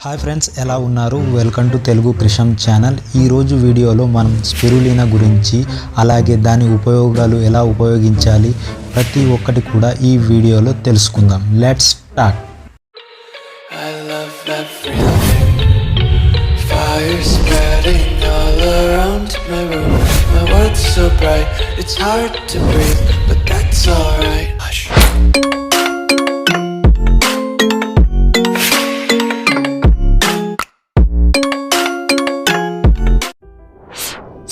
Hi friends, ఎలా ఉన్నారు? Welcome to Telugu కృషం ఛానల్. ఈరోజు వీడియోలో మనం స్పిరులినా గురించి, అలాగే దాని ఉపయోగాలు ఎలా ఉపయోగించాలి ప్రతి ఒక్కటి కూడా ఈ వీడియోలో తెలుసుకుందాం. Let's start. Fire spreading all around my room. My world's so bright, it's hard to breathe, but that's alright. Hush.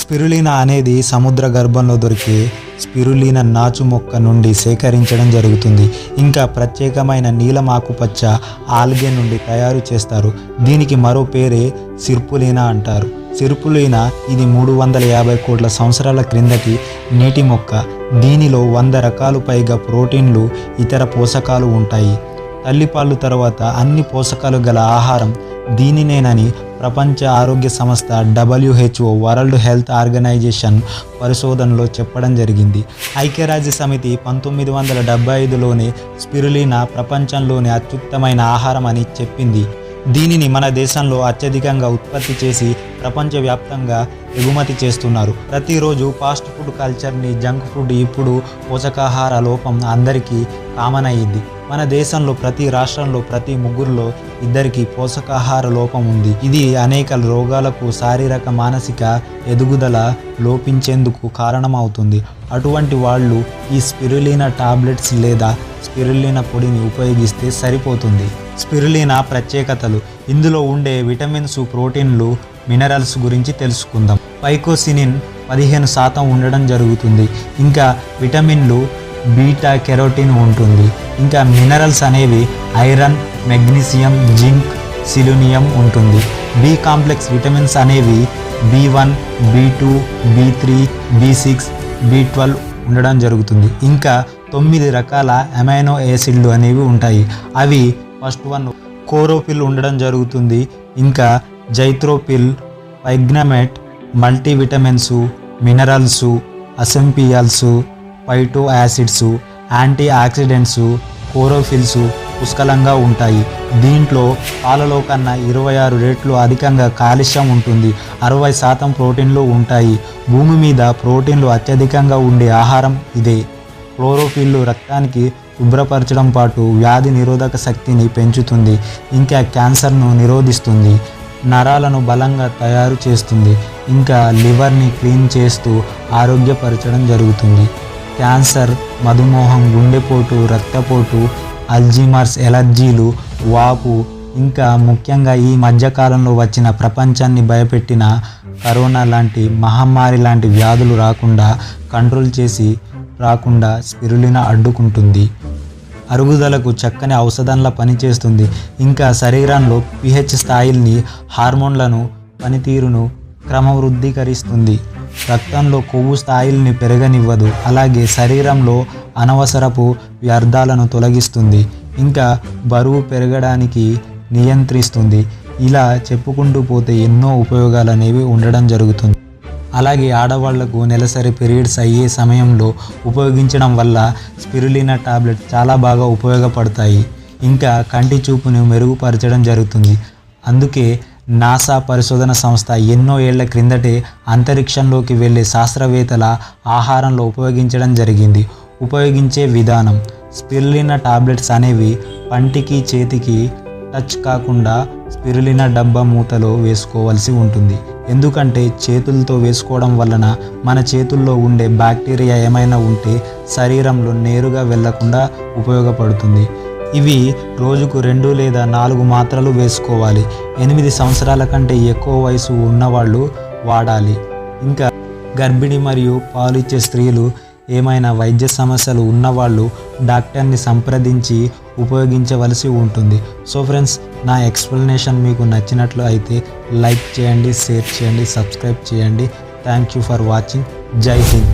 Spirulina అనేది సముద్ర గర్భంలో దొరికే స్పిరులినా నాచు మొక్క నుండి సేకరించడం జరుగుతుంది. ఇంకా ప్రత్యేకమైన నీలం ఆకుపచ్చ ఆల్గే నుండి తయారు చేస్తారు. దీనికి మరో పేరే సిర్పులినా అంటారు. సిర్పులినా ఇది 350 కోట్ల సంవత్సరాల క్రిందటి నీటి మొక్క. దీనిలో 100 రకాలు పైగా ప్రోటీన్లు, ఇతర పోషకాలు ఉంటాయి. తల్లిపాలు తర్వాత అన్ని పోషకాలు గల ఆహారం దీనినేనని ప్రపంచ ఆరోగ్య సంస్థ WHO వరల్డ్ హెల్త్ ఆర్గనైజేషన్ పరిశోధనలో చెప్పడం జరిగింది. ఐక్యరాజ్య సమితి 1975లోనే స్పిరులినా ప్రపంచంలోని అత్యుత్తమైన ఆహారం అని చెప్పింది. దీనిని మన దేశంలో అత్యధికంగా ఉత్పత్తి చేసి ప్రపంచవ్యాప్తంగా ఎగుమతి చేస్తున్నారు. ప్రతిరోజు ఫాస్ట్ ఫుడ్ కల్చర్ని, జంక్ ఫుడ్ ఇప్పుడు పోషకాహార లోపం అందరికీ కామన్ అయ్యింది. మన దేశంలో ప్రతి రాష్ట్రంలో ప్రతి ముగ్గురులో ఇద్దరికి పోషకాహార లోపం ఉంది. ఇది అనేక రోగాలకు, శారీరక మానసిక ఎదుగుదల లోపించేందుకు కారణమవుతుంది. అటువంటి వాళ్ళు ఈ స్పిరులినా టాబ్లెట్స్ లేదా స్పిరులినా పొడిని ఉపయోగిస్తే సరిపోతుంది. స్పిరులినా ప్రత్యేకతలు. ఇందులో ఉండే విటమిన్స్, ప్రోటీన్లు, మినరల్స్ గురించి తెలుసుకుందాం. పైకోసినిన్ 15% ఉండడం జరుగుతుంది. ఇంకా విటమిన్లు బీటా కెరోటిన్ ఉంటుంది. ఇంకా మినరల్స్ అనేవి ఐరన్, మెగ్నీషియం, జింక్, సెలీనియం ఉంటుంది. బి కాంప్లెక్స్ విటమిన్స్ అనేవి B1, B2, B3, B6, B12 ఉండడం జరుగుతుంది. ఇంకా 9 రకాల అమైనో యాసిడ్లు అనేవి ఉంటాయి. అవి ఫస్ట్ వన్ కోరోఫిల్ ఉండడం జరుగుతుంది. ఇంకా జైత్రోపిల్, పైగ్నమేట్, మల్టీవిటమిన్స్, మినరల్స్, అసెంపియల్స్, phyto acids, antioxidants, chlorophylls పుష్కలంగా ఉంటాయి. దీంట్లో పాలలో కన్నా 26 రెట్లు అధికంగా కాల్షియం ఉంటుంది. 60% ప్రోటీన్లు ఉంటాయి. భూమి మీద ప్రోటీన్లు అత్యధికంగా ఉండే ఆహారం ఇదే. క్లోరోఫిల్ రక్తానికి శుభ్రపరచడం పాటు వ్యాధి నిరోధక శక్తిని పెంచుతుంది. ఇంకా క్యాన్సర్ను నిరోధిస్తుంది. నరాలను బలంగా తయారు చేస్తుంది. ఇంకా లివర్ని క్లీన్ చేస్తూ ఆరోగ్యపరచడం జరుగుతుంది. క్యాన్సర్, మధుమేహం, గుండెపోటు, రక్తపోటు, అల్జీమర్స్, ఎలర్జీలు, వాపు, ఇంకా ముఖ్యంగా ఈ మధ్యకాలంలో వచ్చిన ప్రపంచాన్ని భయపెట్టిన కరోనా లాంటి మహమ్మారి లాంటి వ్యాధులు కంట్రోల్ చేసి రాకుండా స్పిరులినా అడ్డుకుంటుంది. అరుగుదలకు చక్కని ఔషధంలా పనిచేస్తుంది. ఇంకా శరీరంలో pH స్థాయిల్ని, హార్మోన్లను పనితీరును క్రమవృద్ధీకరిస్తుంది. రక్తంలో కొవ్వు స్థాయిల్ని పెరగనివ్వదు. అలాగే శరీరంలో అనవసరపు వ్యర్థాలను తొలగిస్తుంది. ఇంకా బరువు పెరగడానికి నియంత్రిస్తుంది. ఇలా చెప్పుకుంటూ పోతే ఎన్నో ఉపయోగాలు అనేవి ఉండడం జరుగుతుంది. అలాగే ఆడవాళ్లకు నెలసరి పీరియడ్స్ అయ్యే సమయంలో ఉపయోగించడం వల్ల స్పిరులినా టాబ్లెట్ చాలా బాగా ఉపయోగపడతాయి. ఇంకా కంటి చూపును మెరుగుపరచడం జరుగుతుంది. అందుకే నాసా పరిశోధన సంస్థ ఎన్నో ఏళ్ల క్రిందటే అంతరిక్షంలోకి వెళ్ళే శాస్త్రవేత్తల ఆహారంలో ఉపయోగించడం జరిగింది. ఉపయోగించే విధానం. స్పిరులినా టాబ్లెట్స్ అనేవి పంటికి, చేతికి టచ్ కాకుండా స్పిరులినా డబ్బా మూతలో వేసుకోవాల్సి ఉంటుంది. ఎందుకంటే చేతులతో వేసుకోవడం వలన మన చేతుల్లో ఉండే బ్యాక్టీరియా ఏమైనా ఉంటే శరీరంలో నేరుగా వెళ్లకుండా ఉపయోగపడుతుంది. ఇవి రోజుకు 2 లేదా 4 మాత్రలు వేసుకోవాలి. 8 సంవత్సరాల కంటే ఎక్కువ వయసు ఉన్నవాళ్ళు వాడాలి. ఇంకా గర్భిణి మరియు పాలిచ్చే స్త్రీలు, ఏమైనా వైద్య సమస్యలు ఉన్నవాళ్ళు డాక్టర్ని సంప్రదించి ఉపయోగించవలసి ఉంటుంది. సో ఫ్రెండ్స్, నా ఎక్స్ప్లెనేషన్ మీకు నచ్చినట్లు అయితే లైక్ చేయండి, షేర్ చేయండి, సబ్స్క్రైబ్ చేయండి. Thank you for watching. జై హింద్.